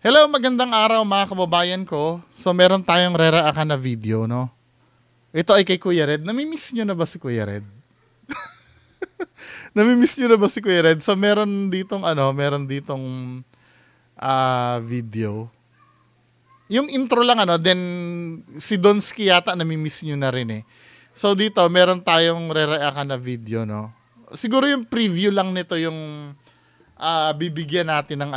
Hello, magandang araw mga kababayan ko. So meron tayong re-reactan na video, no? Ito ay kay Kuya Red. Namimiss nyo na ba si Kuya Red? Namimiss nyo na ba si Kuya Red? So meron ditong video. Yung intro lang then si Donsky yata namimiss nyo na rin eh. So dito meron tayong re-reactan na video, no? Siguro yung preview lang nito yung bibigyan natin ng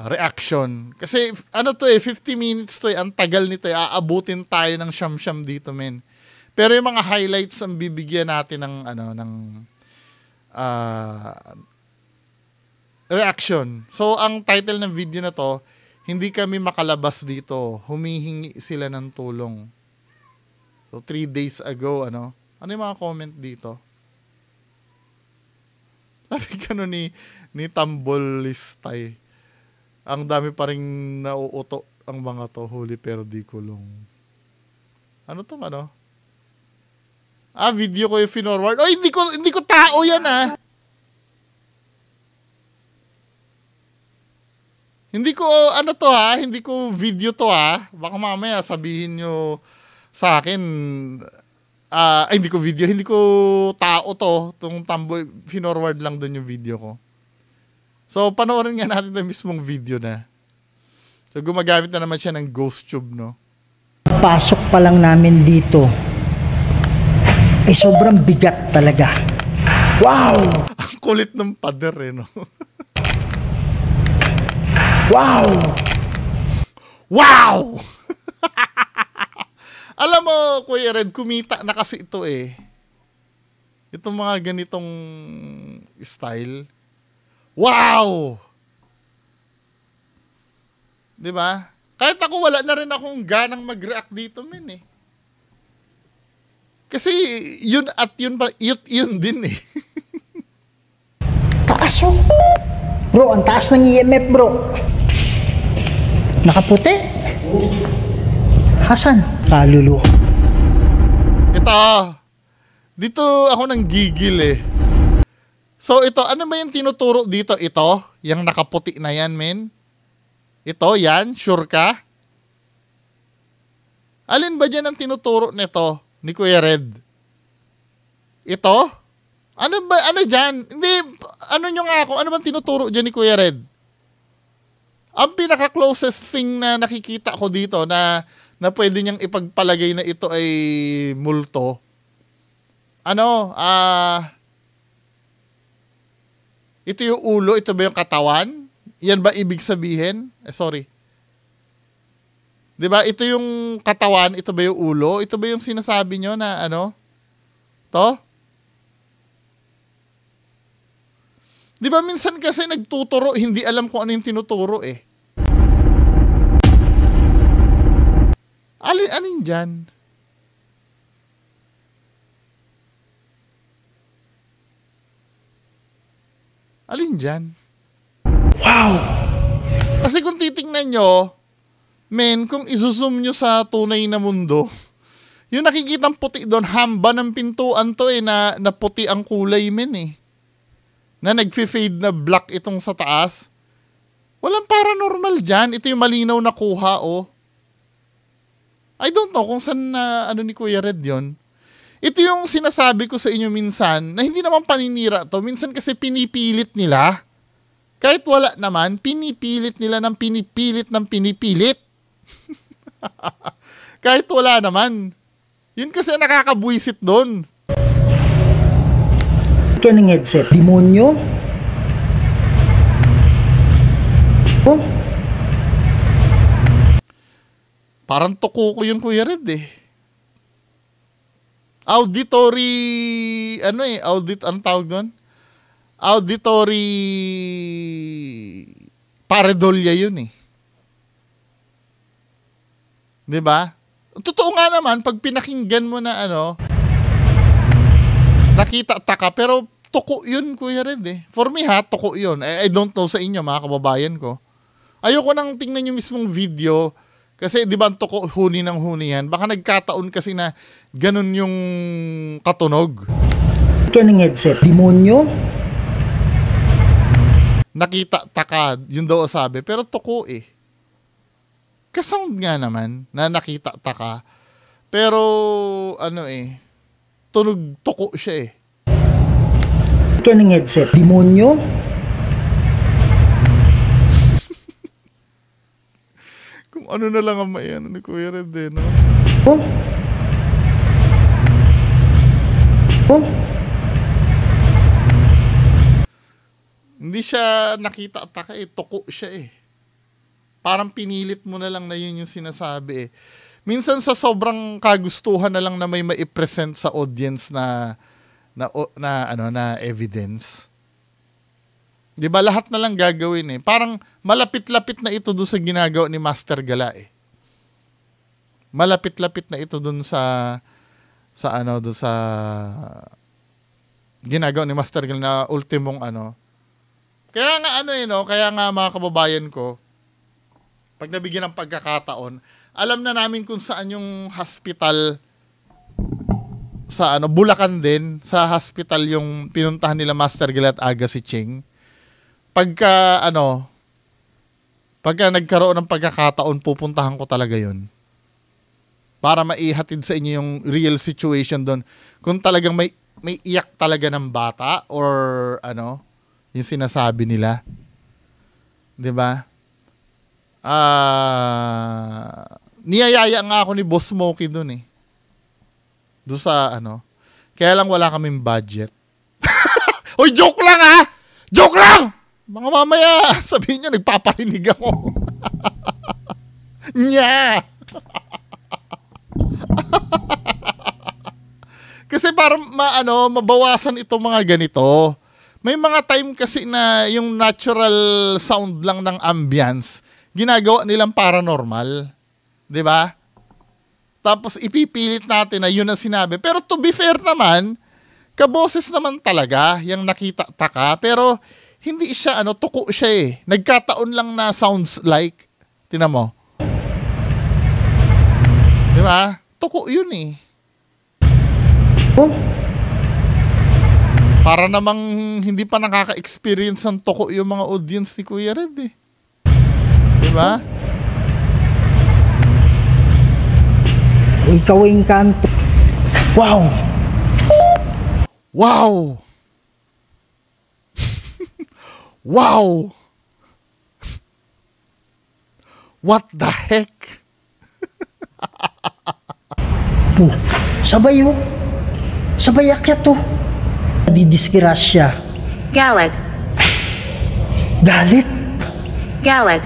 reaction. Kasi 50 minutes to ang tagal nito aabutin tayo ng siyam-siyam dito, men. Pero yung mga highlights ang bibigyan natin ng reaction. So ang title ng video na to, hindi kami makalabas dito. Humihingi sila ng tulong. So 3 days ago, ano yung mga comment dito? Sabi ka ni Tambolistay. Ang dami pa rin nauuto ang mga to, huli pero di kulong. Ano tong video ko yung finorward. Oy, hindi ko tao yan Hindi ko hindi ko video to Baka mamaya sabihin nyo sa akin hindi ko video, hindi ko tao to. Itong tamboy, finorward lang doon yung video ko. So, panoorin nga natin yung mismong video na. So, gumagamit na naman siya ng ghost tube, no? Pasok pa lang namin dito, sobrang bigat talaga. Wow! Ang kulit ng pader, no? Wow! Wow! Alam mo, Kuya Red, kumita na kasi ito Itong mga ganitong style. Wow! Diba? Kahit ako, wala na rin akong ganang mag-react dito, men Kasi, yun din Taas Bro, ang taas ng EMF, bro. Nakaputi. Hasan? Kalulu. Ito. Dito ako nang gigil So ito, ano ba yung tinuturo dito? Ito, yung nakaputi na yan, men. Ito, yan, sure ka? Alin ba dyan ang tinuturo nito ni Kuya Red? Ito? Ano dyan? Hindi, nyo nga ako, ano bang tinuturo dyan ni Kuya Red? Ang pinaka-closest thing na nakikita ko dito na pwede niyang ipagpalagay na ito ay multo. Ito yung ulo, ito ba yung katawan? Yan ba ibig sabihin? Sorry. Diba? Ito yung katawan, ito ba yung ulo? Ito ba yung sinasabi nyo na To? Diba minsan kasi nagtuturo, hindi alam kung ano yung tinuturo Alin dyan? Alin dyan? Wow! Kasi kung titingnan nyo, men, kung isusum nyo sa tunay na mundo, yung nakikitang puti doon, hamba ng pintuan to na puti ang kulay, men na nag-fade na black itong sa taas. Walang paranormal dyan. Ito yung malinaw na kuha, I don't know kung saan ni Kuya Red yon. Ito yung sinasabi ko sa inyo minsan, na hindi naman paninira to. Minsan kasi pinipilit nila. Kahit wala naman, pinipilit nila ng pinipilit. Kahit wala naman. Yun kasi nakakabwisit doon. Ito ng headset. Demonyo? Parang tuko ko yun, Kuya Red Auditory, anong tawag doon? Auditory pareidolia yun Diba? Totoo nga naman, pag pinakinggan mo na nakita taka, pero tuko yun, Kuya Red For me tuko yun. I don't know sa inyo, mga kababayan ko. Ayoko nang tingnan yung mismong video, kasi di ba ang tuko, huni ng huni yan. Baka nagkataon kasi na ganun yung katunog. Ito ng headset. Demonyo? nakita taka, yun daw sabi. Pero tuko eh. Kasound nga naman na nakita taka. Pero ano eh, tunog tuko siya eh. Kaya ng headset. Demonyo? Kung ano na lang ang may ano ni Kuya Red eh, no? Oh? Oh? Hindi siya nakita taka eh, tuko siya eh. Parang pinilit mo na lang na yun yung sinasabi eh. Minsan sa sobrang kagustuhan na lang na may maipresent sa audience na evidence. 'Di ba lahat na lang gagawin eh. Parang malapit-lapit na ito doon sa ginagawa ni Master Gala eh. Malapit-lapit na ito doon sa ginagawa ni Master Gala na ultimong ano. Kaya nga kaya nga mga kababayan ko, pag nabigyan ng pagkakataon, alam na namin kung saan yung hospital sa Bulacan din, sa hospital yung pinuntahan nila Master Gala at Aga si Ching. Pagka nagkaroon ng pagkakataon, pupuntahan ko talaga yun. Para maihatid sa inyo yung real situation doon. Kung talagang may iyak talaga ng bata or yung sinasabi nila. 'Di ba? Niyayaya nga ako ni Boss Smokey doon eh. Doon sa Kaya lang wala kaming budget. Oy, joke lang ha! Joke lang! Mga mamaya, sabihin nyo, nagpaparinig ako. Nya! Kasi para mabawasan itong mga ganito. May mga time kasi na yung natural sound lang ng ambience, ginagawa nilang paranormal. 'Di ba? Tapos ipipilit natin na yun ang sinabi. Pero to be fair naman, kaboses naman talaga yung nakita taka. Pero hindi siya, tuko siya eh. Nagkataon lang na sounds like. Tingnan mo. Di ba? Tuko yun eh. Oh? Para namang hindi pa nakaka-experience ng tuko yung mga audience ni Kuya Red eh. Di ba? Ikaw ang kanto. Wow! Wow! Wow! What the heck? Sabay oh. Sabay akyat to. Didisgrasya. Galit. Galit. Galit.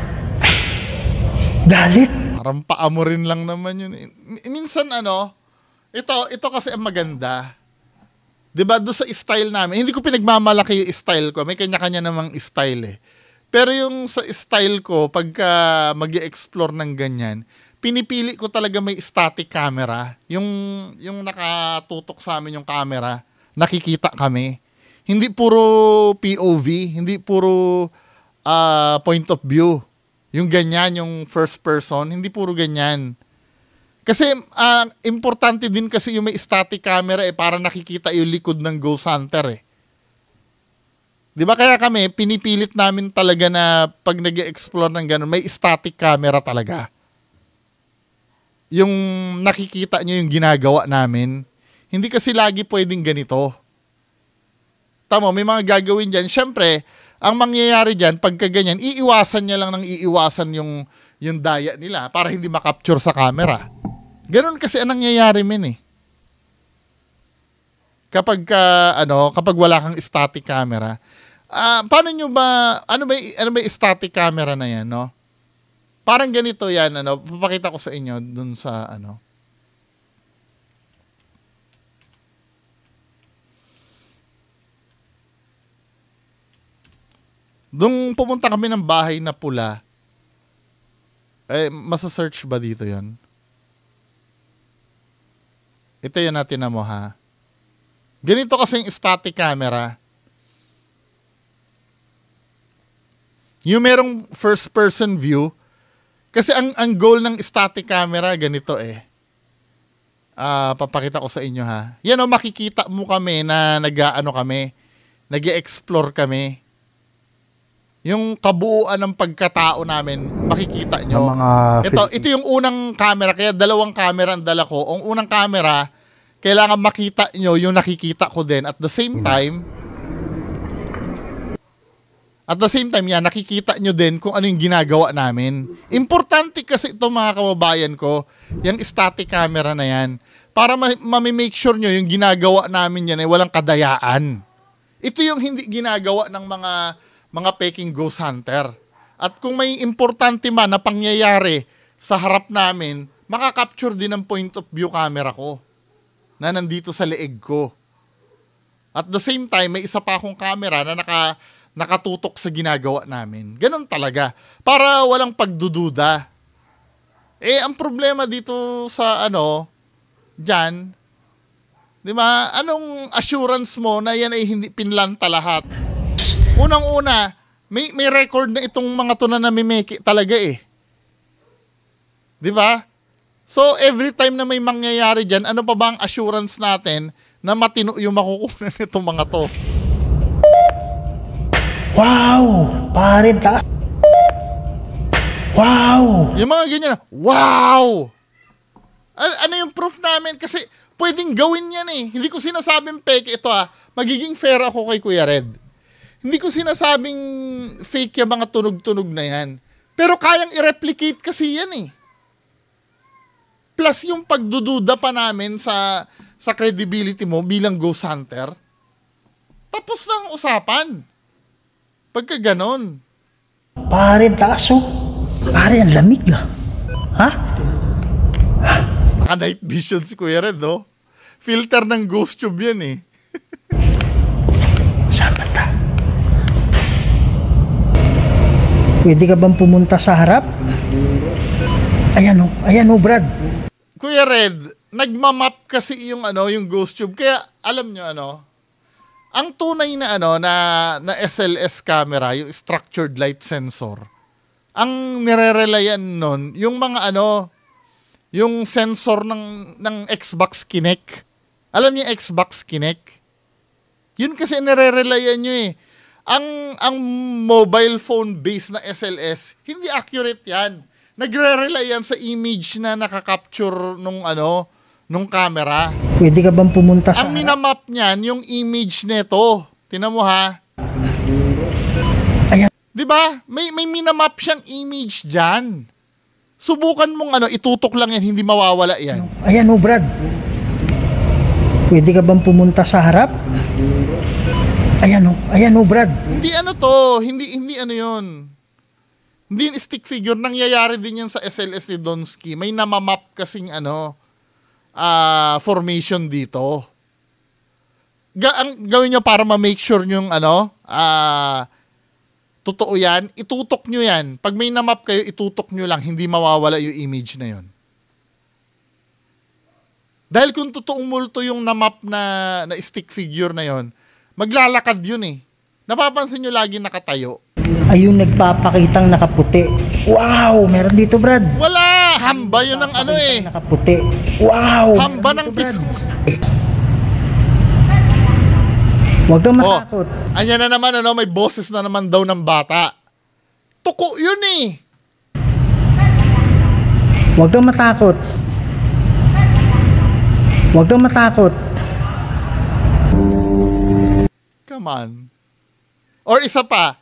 Galit. Parang paamo rin lang naman yun. Minsan ito kasi ang maganda. 'Di ba do sa style namin, hindi ko pinagmamalaki yung style ko. May kanya-kanya namang style eh. Pero yung sa style ko, pagka mag-e-explore ng ganyan, pinipili ko talaga may static camera. Yung nakatutok sa amin yung camera, nakikita kami. Hindi puro POV, hindi puro point of view. Yung ganyan, yung first person, hindi puro ganyan. Kasi importante din kasi yung may static camera eh, para nakikita yung likod ng ghost hunter eh. 'Di ba kaya kami, pinipilit namin talaga na pag nag-explore ng ganun, may static camera talaga. Yung nakikita nyo yung ginagawa namin, hindi kasi lagi pwedeng ganito. Tama, may mga gagawin dyan. Siyempre, ang mangyayari dyan, pagka ganyan, iiwasan niya lang ng iiwasan yung daya nila para hindi makapture sa camera. Ganun kasi ang nangyayari men eh. Kapag wala kang static camera, paano nyo ba, ano ba yung static camera na yan, no? Parang ganito yan, papakita ko sa inyo dun sa, Dung pumunta kami ng bahay na pula, masa-search ba dito yon? Ito yun natin na mo ha. Ganito kasi yung static camera. Yung merong first person view, kasi ang goal ng static camera ganito eh. Papakita ko sa inyo ha. Yan makikita mo kami na nag-explore kami. Yung kabuuan ng pagkatao namin, makikita Ng nyo. mga Ito yung unang camera, kaya dalawang camera ang dala ko. Ang unang camera, kailangan makita nyo yung nakikita ko din. At the same time, yan, nakikita nyo din kung ano yung ginagawa namin. Importante kasi ito mga kababayan ko, yung static camera na yan, para make sure nyo yung ginagawa namin yan ay walang kadayaan. Ito yung hindi ginagawa ng mga peking ghost hunter. At kung may importante man na pangyayari sa harap namin, makakapture din ang point of view camera ko na nandito sa leeg ko. At the same time, may isa pa akong camera na nakatutok sa ginagawa namin. Ganon talaga. Para walang pagdududa. Ang problema dito sa dyan, di ba, anong assurance mo na yan ay hindi pinlanta lahat? Unang-una, may record na itong mga to na namimiki talaga eh. Di ba? So, every time na may mangyayari dyan, ano pa ba ang assurance natin na matino yung makukunan nitong mga to? Wow! Pare, taas. Wow! Yung mga ganyan na, wow! Ano yung proof namin? Kasi pwedeng gawin yan eh. Hindi ko sinasabing fake ito magiging fair ako kay Kuya Red. Hindi ko sinasabing fake yung mga tunog-tunog na yan. Pero kayang i-replicate kasi yan eh. Plus yung pagdududa pa namin sa credibility mo bilang ghost hunter, tapos na ang usapan. Pagka ganon. Pare, taas oh. Pare, ang lamig Ha? Naka-night vision si Kuya Red, no? Filter ng ghost tube yan eh. Saan ba ta? Pwede ka bang pumunta sa harap? Ayan oh, Brad. Kuya Red, nagmamap kasi yung ghost tube. Kaya alam nyo ang tunay na na SLS camera, yung structured light sensor, ang nirerelayan nun, yung mga yung sensor ng Xbox Kinect. Alam niyo yung Xbox Kinect? Yun kasi nirerelayan nyo eh. Ang mobile phone based na SLS, hindi accurate yan. Nagre-rely yan sa image na nakakapture nung camera. Pwede ka bang pumunta sa Ang minamap niyan, yung image nito. Tinan mo ha. Ayan. Diba? May minamap siyang image dyan. Subukan mong itutok lang yan, hindi mawawala yan. Ayan oh, Brad. Pwede ka bang pumunta sa harap? Ayan oh, Brad. Hindi hindi yun. Hindi yung stick figure, nangyayari din yan sa SLS ni Donsky. May namamap kasing formation dito. Ang gawin nyo para ma-make sure yung totoo yan, itutok nyo yan. Pag may namap kayo, itutok nyo lang, hindi mawawala yung image na yun. Dahil kung totoong multo yung namap na stick figure na yun, maglalakad yun eh. Napapansin nyo lagi nakatayo. Ayun, nagpapakitang nakaputi. Wow! Meron dito, Brad. Wala! Hamba yun ng Nakaputi. Wow! Hamba ng meron dito, Brad. piso. Huwag kang matakot. Anya na naman, may boses na naman daw ng bata. Tuko yun eh. Huwag kang matakot. Huwag kang matakot. Come on. Or isa pa,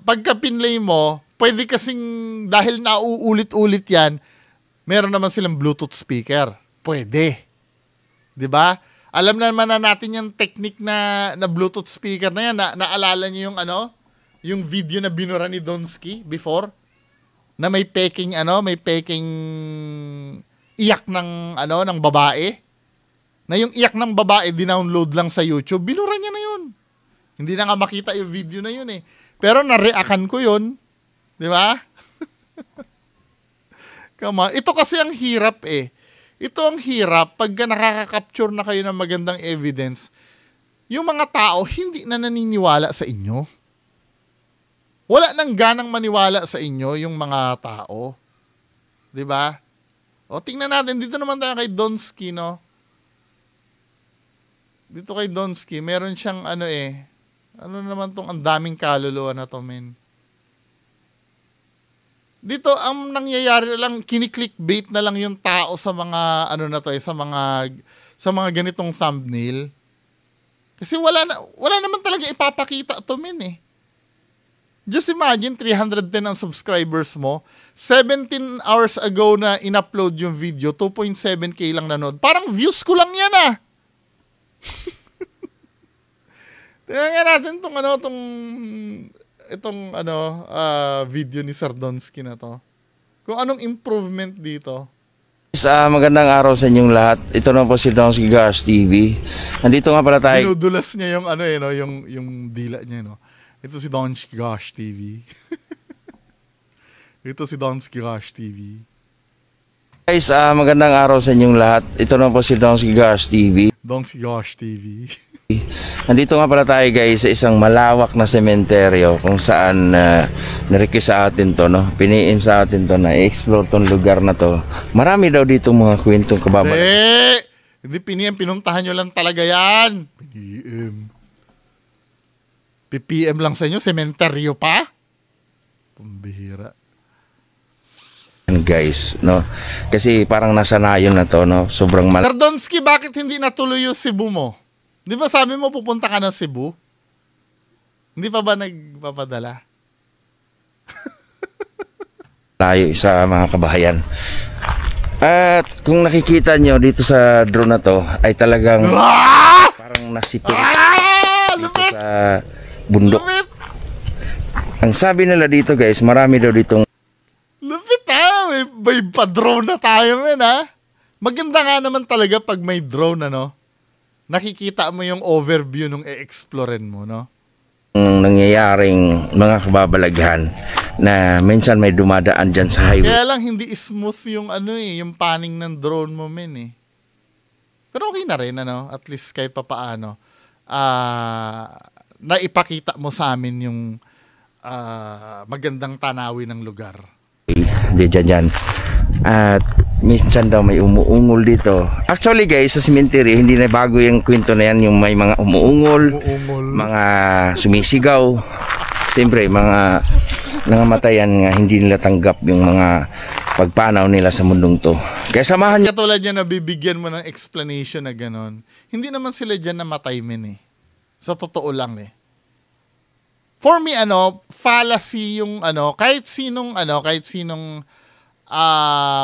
pagka pinlay mo, pwede kasing, dahil nauulit-ulit yan, meron naman silang Bluetooth speaker. Pwede. 'Di ba? Alam naman na natin yung technique na Bluetooth speaker na yan. Naalala niyo yung yung video na binura ni Donsky before? Na may peking iyak ng babae. Na yung iyak ng babae, dinownload lang sa YouTube. Binura niya na yun. Hindi na nga makita yung video na yun eh. Pero nareakan ko yun. Di ba? Come on. Ito kasi ang hirap eh. Ito ang hirap pagka nakaka-capture na kayo ng magandang evidence. Yung mga tao, hindi na naniniwala sa inyo. Wala nang ganang maniwala sa inyo yung mga tao. 'Di ba? O tingnan natin dito naman tayo kay Donsky, no. Dito kay Donsky, meron siyang Ano naman tong ang daming kaluluwa na to, men. Dito, ang nangyayari lang, kiniklickbait na lang yung tao sa mga, ano na to sa mga ganitong thumbnail. Kasi wala naman talaga ipapakita to, men eh. Just imagine, 310 ang subscribers mo. 17 hours ago na in-upload yung video, 2.7k lang nanood. Parang views ko lang yan ah. Tingnan natin itong video ni Sardonsky na to. Kung anong improvement dito. Magandang araw sa inyong lahat. Ito na po si Donsky Gosh TV. Nandito nga pala tayo. Dinudulas niya yung yung dila niya, no. Ito si Donsky Gosh TV. Ito si Donsky Gosh TV. Guys, magandang araw sa inyong lahat. Ito na po si Donsky Gosh TV. Donsky Gosh TV. Nandito nga pala tayo guys sa isang malawak na sementeryo kung saan na-request sa atin to, no? Piniim sa atin to na i-explore tong lugar na to. Marami daw dito mga kwentong kababala. Hindi piniem, pinuntahan nyo lang talaga yan. PPM lang sa inyo, sementeryo pa? Pambihira. Guys, no? Kasi parang nasanayon na to, no? Sobrang Sardonsky, bakit hindi natuloy yung Cebu mo? Di ba sabi mo pupunta ka ng Cebu? Hindi pa ba nagpapadala? layo sa mga kabahayan. At kung nakikita nyo dito sa drone na to ay talagang parang nasipil dito sa bundok. Lupit! Ang sabi nila dito guys, marami daw ditong Lupit ha! May pa-drone na tayo, men ha? Maganda nga naman talaga pag may drone, ano? Nakikita mo yung overview nung e-explorein mo, no? nangyayaring mga kababalaghan na minsan may dumadaan dyan sa highway. Kaya lang hindi smooth yung yung panning ng drone mo, men eh. Pero okay na rin, ano? At least kahit papaano, naipakita mo sa amin yung magandang tanawin ng lugar. Diyan. At minsan daw may umuungol dito. Actually guys, sa cemetery, hindi na bago yung kwento na yan. Yung may mga umuungol, mga sumisigaw. Siyempre, mga nangamatayan nga hindi nila tanggap yung mga pagpanaw nila sa mundong to. Kaya samahan niyo. Katulad yan, nabibigyan mo ng explanation na gano'n. Hindi naman sila dyan namatay, men eh. Sa totoo lang eh. For me, fallacy yung kahit sinong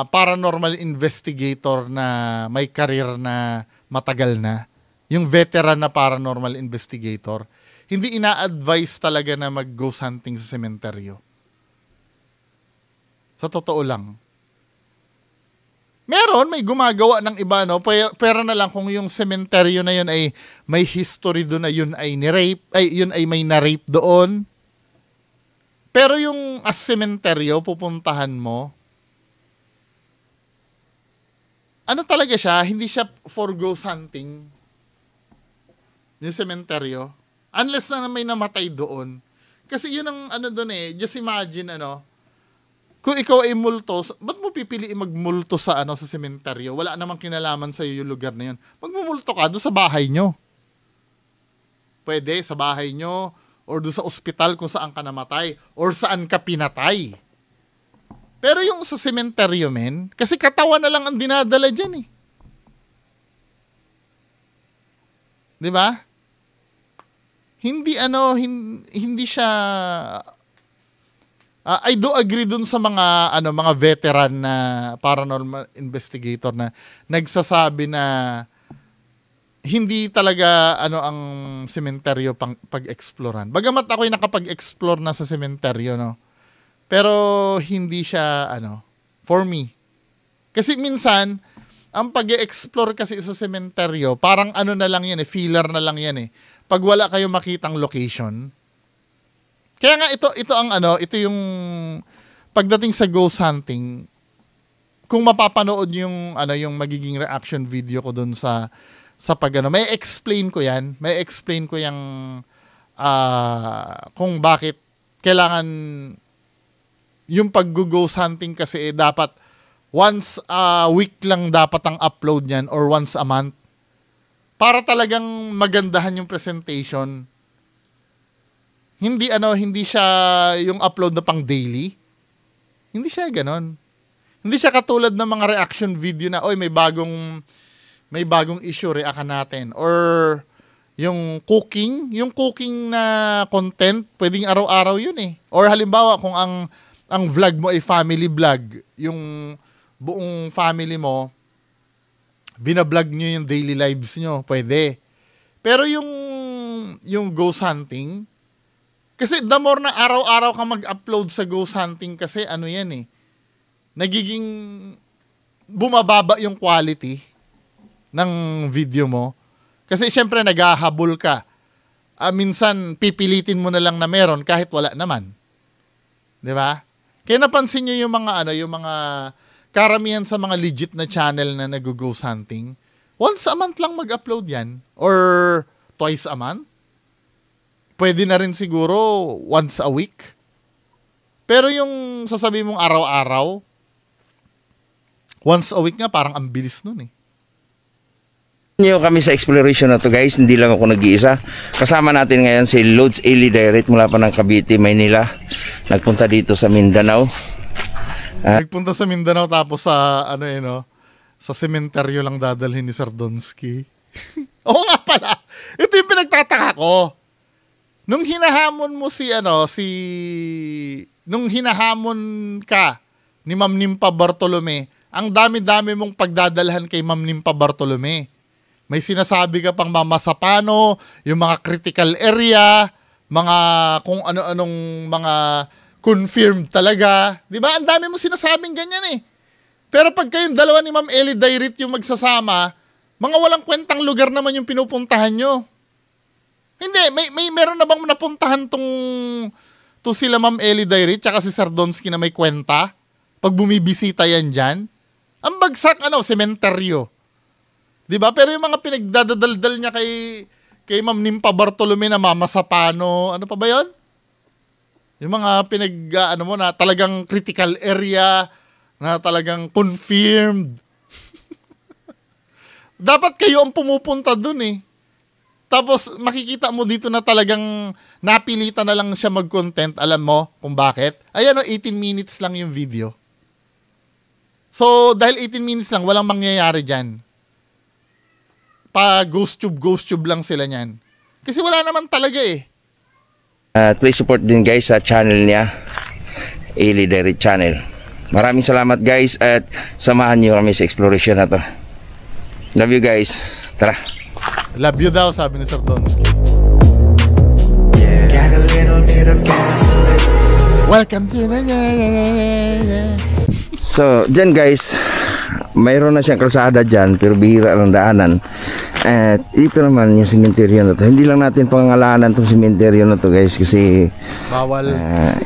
paranormal investigator na may career na matagal na, yung veteran na paranormal investigator, hindi ina-advise talaga na mag-ghost hunting sa sementeryo. Sa totoo lang. Meron, may gumagawa ng iba, pero na lang kung yung sementeryo na yun ay may history doon na yun ay ni-rape, yun ay may na-rape doon. Pero yung as sementeryo, pupuntahan mo, talaga siya, hindi siya for ghost hunting. Yung sementeryo. Unless na may namatay doon. Kasi yun ang doon eh, just imagine kung ikaw ay multo, ba't mo pipili magmulto sa sa sementeryo? Wala namang kinalaman sa iyo yung lugar na yun. Magmumulto ka doon sa bahay nyo. Pwede, sa bahay nyo, or doon sa ospital kung saan ka namatay, or saan ka pinatay. Pero yung sa sementeryo, men, kasi katawan na lang ang dinadala dyan eh. Di ba? Hindi siya... I do agree dun sa mga mga veteran na paranormal investigator na nagsasabi na hindi talaga ang sementeryo pag-exploran. Bagamat ako'y nakapag-explore na sa sementeryo, no. Pero hindi siya for me. Kasi minsan ang pag-explore kasi sa sementeryo, parang na lang yan filler na lang yan Pag wala kayo makitang location. Kaya nga ito yung pagdating sa ghost hunting, kung mapapanood yung magiging reaction video ko doon sa may explain ko yung kung bakit kailangan yung pag-ghost hunting kasi dapat once a week lang dapat ang upload niyan or once a month para talagang magandahan yung presentation. hindi siya yung upload na pang daily. Hindi siya ganon. Hindi siya katulad ng mga reaction video na, oy, may bagong issue, react natin. Or yung cooking na content, pwedeng araw-araw yun eh. Or halimbawa, kung ang vlog mo ay family vlog, yung buong family mo, binablog nyo yung daily lives nyo, pwede. Pero yung ghost hunting, kasi the more na araw-araw ka mag-upload sa ghost hunting, kasi ano yan eh, nagiging bumababa yung quality ng video mo. Kasi syempre naghahabol ka. Minsan pipilitin mo na lang na meron kahit wala naman. 'Di ba? Kaya napansin niyo yung mga karamihan sa mga legit na channel na nag-ghost hunting, once a month lang mag-upload yan or twice a month. Pwede na rin siguro once a week. Pero yung sasabi mong araw-araw, once a week nga parang ang bilis nun eh. Nyo kami sa exploration na to guys, hindi lang ako nag-iisa. Kasama natin ngayon si Lods Eli Direct mula pa ng Cavite, Maynila. Nagpunta dito sa Mindanao. Nagpunta sa Mindanao tapos sa sa sementeryo lang dadalhin ni Sir Donsky. Oo nga pala. Ito yung pinagtataka ko. Nung hinahamon mo nung hinahamon ka ni Ma'am Nimpa Bartolome, ang dami-dami mong pagdadalhan kay Ma'am Nimpa Bartolome. May sinasabi ka pang mamasapano, yung mga critical area, mga kung ano-anong mga confirmed talaga. Di ba? Ang dami mo sinasabing ganyan eh. Pero pag kayong dalawa ni Ma'am Eli Direct yung magsasama, mga walang kwentang lugar naman yung pinupuntahan nyo. Hindi, meron na bang napuntahan to sila Ma'am Eli Direct tsaka si Sir Donsky na may kwenta? Pag bumibisita yan dyan? Ang bagsak, sementeryo. Diba? Pero yung mga pinagdadaldal niya kay Ma'am Nimpa Bartolome na mamasapano, ano pa ba yun? Yung mga na talagang critical area, na talagang confirmed. Dapat kayo ang pumupunta dun eh. Tapos makikita mo dito na talagang napilitan na lang siya mag-content. Alam mo kung bakit? Ayan 18 minutes lang yung video. So dahil 18 minutes lang, walang mangyayari dyan. Ghost tube lang sila niyan. Kasi wala naman talaga eh. Please support din guys sa channel niya, Eli Direct Channel. Maraming salamat guys at samahan niyo kami sa exploration na to. Love you guys. Tara. Love you daw, sabi ni Sir Donsky. Welcome to the... So, dyan guys, mayroon na siyang kalsada dyan, pero bihira lang daanan. At ito naman yung sementeryo na to. Hindi lang natin pangalanan itong sementeryo na to guys, kasi bawal.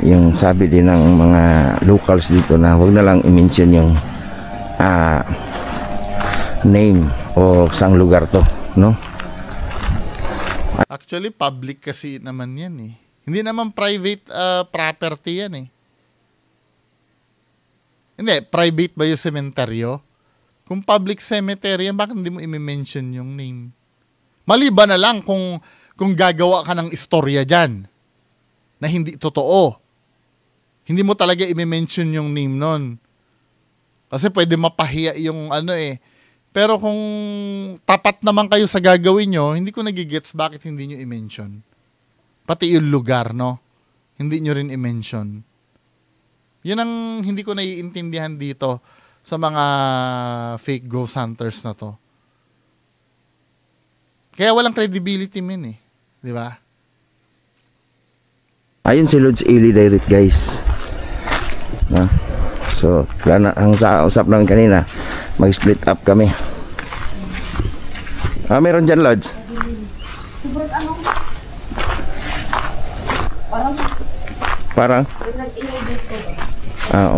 Yung sabi din ng mga locals dito na huwag na lang i-mention yung name o saang lugar to, no? Actually, public kasi naman yan eh. Hindi naman private property yan eh. Hindi, private ba yung sementeryo? Kung public cemetery yan, bakit hindi mo i-mention yung name? Maliban na lang kung gagawa ka ng istorya dyan na hindi totoo. Hindi mo talaga i-mention yung name nun. Kasi pwede mapahiya yung Pero kung tapat naman kayo sa gagawin nyo, hindi ko nagigets bakit hindi nyo i-mention. Pati yung lugar, no? Hindi nyo rin i-mention. Yun ang hindi ko naiintindihan dito sa mga fake ghost hunters na to. Kaya walang credibility min eh. Di ba? Ayun si Lods Eli Direct guys. So, ang usap namin kanina, mag-split up kami. Meron dyan, Lods? Parang?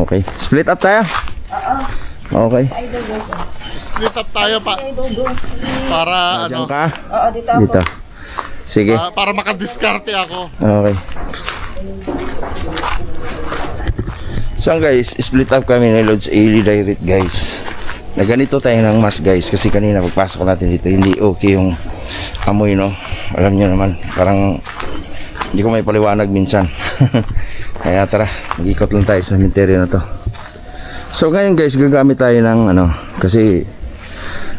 Okay. Split up tayo? Okay. Split up tayo para Diyan ka? Oo, dito ako. Dito. Sige. Para makadiskarte ako. Okay. So guys, split up kami ni Lods Eli Direct guys. Na ganito tayo ng mas guys, kasi kanina pagpasok natin dito hindi okay yung amoy, no? Alam nyo naman, parang Hindi ko may paliwanag minsan. Kaya tara, mag-ikot lang tayo sa cemetery na to. So ngayon guys, gagamit tayo ng ano, kasi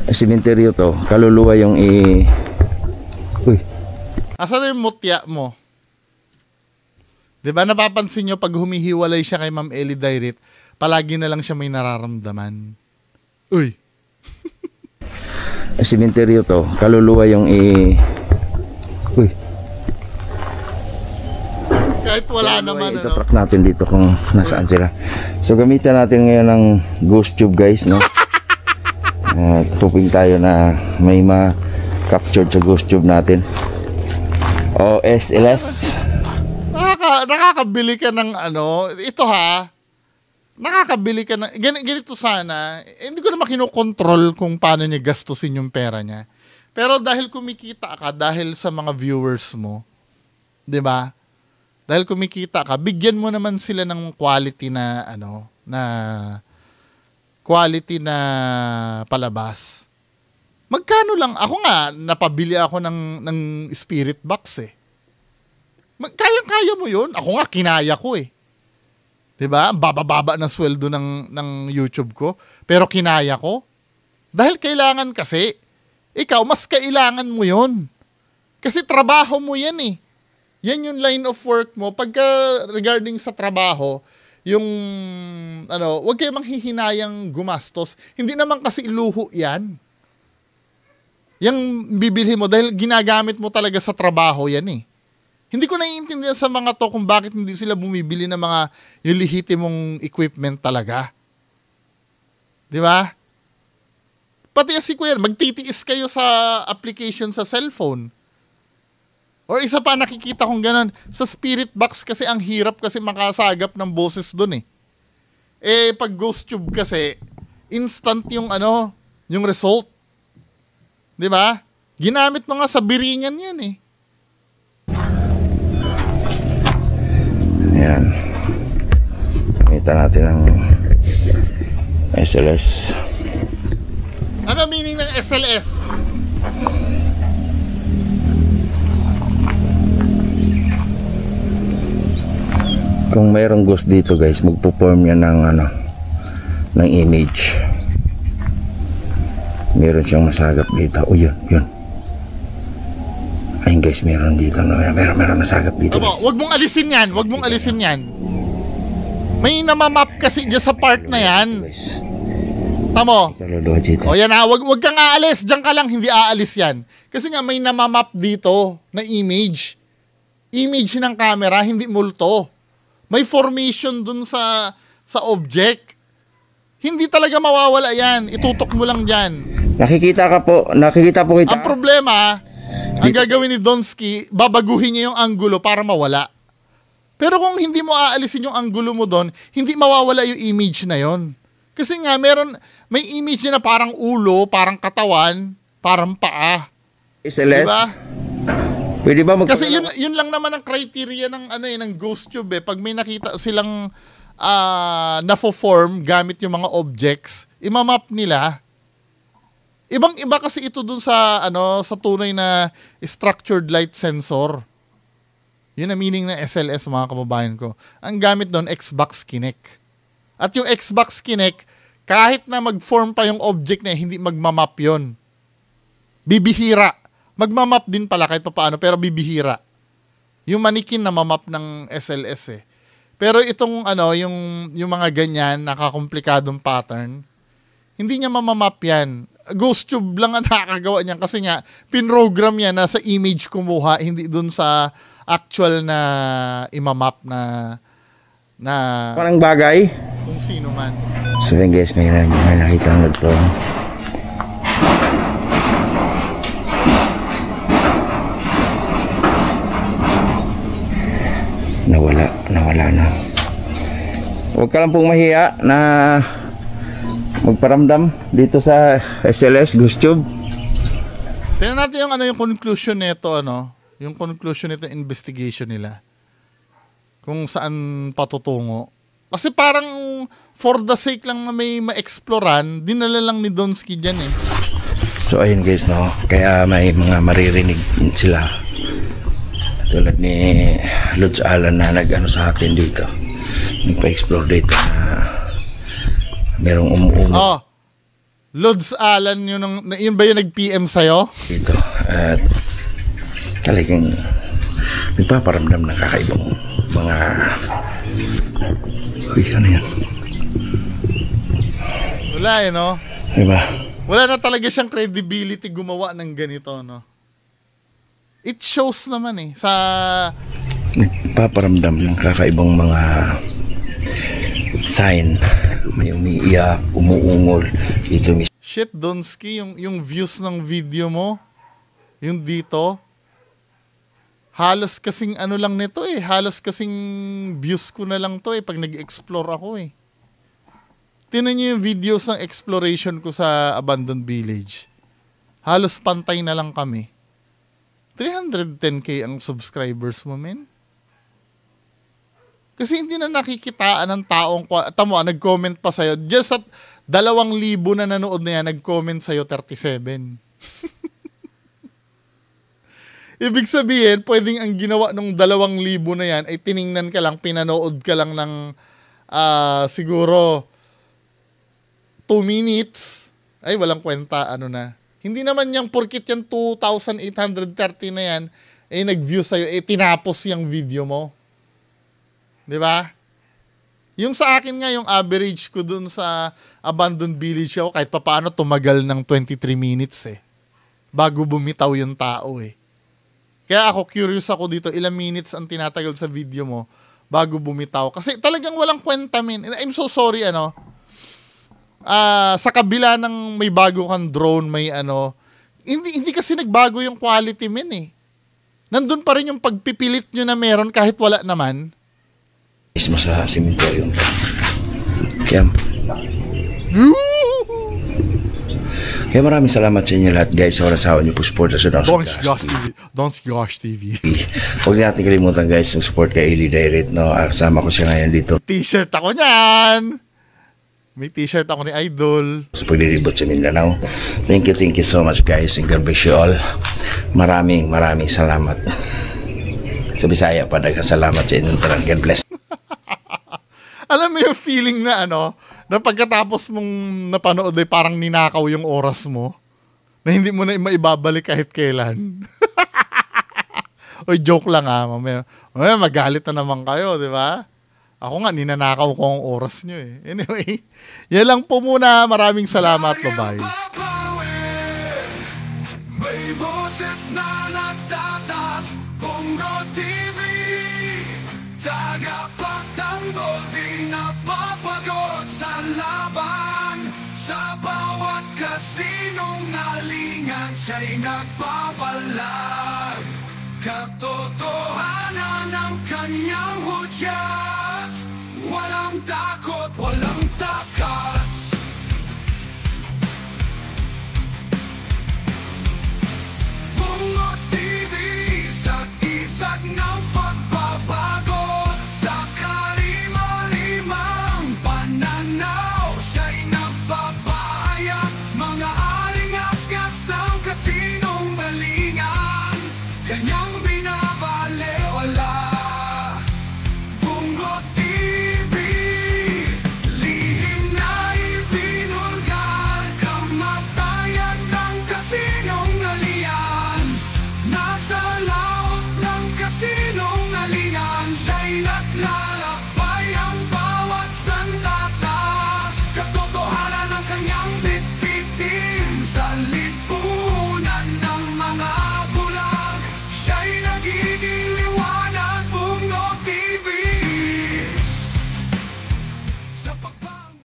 cemetery to, kaluluwa yung Uy. Asan na yung mutya mo? Diba napapansin nyo pag humihiwalay siya kay Ma'am Ellie Dairit, palagi na lang siya may nararamdaman. Uy. Cemetery to, kaluluwa yung Uy. Kahit wala naman, ito-track natin dito kung nasaan sila. So gamitan natin ngayon ng ghost tube guys, no? Hoping tayo na may ma-captured sa ghost tube natin. O SLS. Nakakabili ka ng ano, ito ha, nakakabili ka ng, ganito sana, hindi ko naman kinokontrol kung paano niya gastusin yung pera niya. Pero dahil kumikita ka, dahil sa mga viewers mo, di ba? Dahil kumikita ka, bigyan mo naman sila ng quality na ano, na quality na palabas. Magkano lang? Ako nga, napabili ako ng spirit box eh. Kaya mo yun. Ako nga, kinaya ko eh. Diba? Baba-baba ng sweldo ng YouTube ko. Pero kinaya ko. Dahil kailangan kasi, ikaw, mas kailangan mo yun. Kasi trabaho mo yan eh. Yan yung line of work mo. Pagka regarding sa trabaho, yung, ano, huwag kayo manghihinayang gumastos. Hindi naman kasi luho yan. Yang bibili mo dahil ginagamit mo talaga sa trabaho yan eh. Hindi ko naiintindihan sa mga to kung bakit hindi sila bumibili ng mga yung lehitimong equipment talaga. Di ba? Pati si Kuya, magtitiis kayo sa application sa cellphone. Or isa pa nakikita kong ganun, sa spirit box kasi ang hirap kasi makasagap ng boses dun eh. Eh pag ghost tube kasi, instant yung ano, yung result. Di ba? Ginamit mo nga sa biringan yan eh. Ayan. Kita natin ang SLS. Ano meaning ng SLS? Kung mayroong ghost dito guys, magpo-form yan ng ano, ng image. Meron siyang masagap dito. O yun. Ayun guys, meron dito. No? Meron masagap dito. Tama, wag mong alisin yan. May namamap kasi dyan sa part na yan. Tamo. O yan ha, wag kang aalis. Diyan ka lang, hindi aalis yan. Kasi nga may namamap dito na image. Image ng camera, hindi multo. May formation dun sa object. Hindi talaga mawawala yan. Itutok mo lang dyan. Nakikita po kita. Ang problema, ang gagawin ni Donsky, babaguhin niya yung anggulo para mawala. Pero kung hindi mo aalisin yung anggulo mo doon, hindi mawawala yung image na yon. Kasi nga, may image na parang ulo, parang katawan, parang paa. SLS? Diba? Pwede ba kasi yun lang naman ang criteria ng ng ghost tube eh. Pag may nakita silang nafo-form gamit yung mga objects, imamap nila. Ibang-iba kasi ito dun sa sa tunay na structured light sensor. Yun ang meaning ng SLS mga kababayan ko. Ang gamit doon Xbox Kinect. At yung Xbox Kinect, kahit na mag-form pa yung object na hindi magmamap yun. Bibihira. Magmamap din pala kahit paano pero bibihira. Yung manikin na mamap ng SLS eh. Pero itong yung mga ganyan nakakomplikadong pattern, hindi niya mamamap yan. Ghost tube lang ang nakakagawa niyan kasi nga pinrogram yan na sa image kumuha, hindi dun sa actual na imamap na parang bagay kung sino man. So yun guys, may nakita ang nag-plong. Nawala na. Huwag ka lang pong mahiya na magparamdam dito sa SLS Ghost Tube. Tingnan natin yung conclusion nito yung conclusion nito investigation nila. Kung saan patutungo. Kasi parang for the sake lang na may ma-exploran, dinala lang ni Donsky dyan eh. So ayun guys, no, kaya may mga maririnig sila Tulad ni Lods Alan na nag-ano sa atin dito. Nagpa-explore dito na merong umuungol Oh, Lods Alan, yun ba yung nag-PM sa'yo? dito. At talagang nagpaparamdam ng kakaibang mga... Uy, ano yan? Wala no? Diba? Wala na talaga siyang credibility gumawa ng ganito, no? It shows naman sa... Nagpaparamdam ng kakaibang mga sign. May umiiyak, umuungol. Dito mismo. Shit, Donski, yung views ng video mo, yung dito, halos kasing ano lang nito halos kasing views ko na lang to pag nag-explore ako Tingnan niyo yung videos ng exploration ko sa Abandoned Village. Halos pantay na lang kami. 310k ang subscribers mo, men. Kasi hindi na nakikitaan ng taong... Tamo, nag-comment pa sa'yo. Just at 2,000 na nanood na yan, nag-comment sa'yo 37. Ibig sabihin, pwedeng ang ginawa ng 2,000 na yan ay tiningnan ka lang, pinanood ka lang ng siguro 2 minutes. Ay, walang kwenta, Hindi naman yung porkit yung 2,830 na yan, nag-view sa'yo, tinapos yung video mo. Di ba? Yung sa akin nga, yung average ko dun sa Abandoned Village ako, kahit papaano tumagal ng 23 minutes bago bumitaw yung tao Kaya ako, curious ako dito, ilang minutes ang tinatagal sa video mo bago bumitaw. Kasi talagang walang kwenta, men. I'm so sorry, sa kabila ng may bago kang drone, may hindi kasi nagbago yung quality, men Nandun pa rin yung pagpipilit nyo na meron kahit wala naman. Mismo sa cemetery. Kaya maraming salamat sa inyo lahat, guys, sa orasawa niyo po support sa Don's Gosh TV. Huwag natin kalimutan, guys, yung support kay Eli Direct, no? Kasama ko siya ngayon dito. T-shirt ako niyan. May t-shirt ako ni Idol. Sa paglilibot sa Mindanao. Thank you so much, guys, and God bless you all. Maraming salamat. Sa Bisaya pa, salamat sa inyo. God bless. Alam mo yung feeling na na pagkatapos mong napanood parang ninakaw yung oras mo, na hindi mo na maibabalik kahit kailan. Oy, joke lang mamaya magalit na naman kayo, di ba? Ako nga, ninanakaw ko ang oras nyo Anyway, yan lang po muna. Maraming salamat. Bye-bye. May boses na nagtatas, Bongo TV, tagapagtanggol, di napapagod sa laban. Sa bawat kasinungalingan, siya'y nagpapalag. Katotohanan ng kanyang hudya.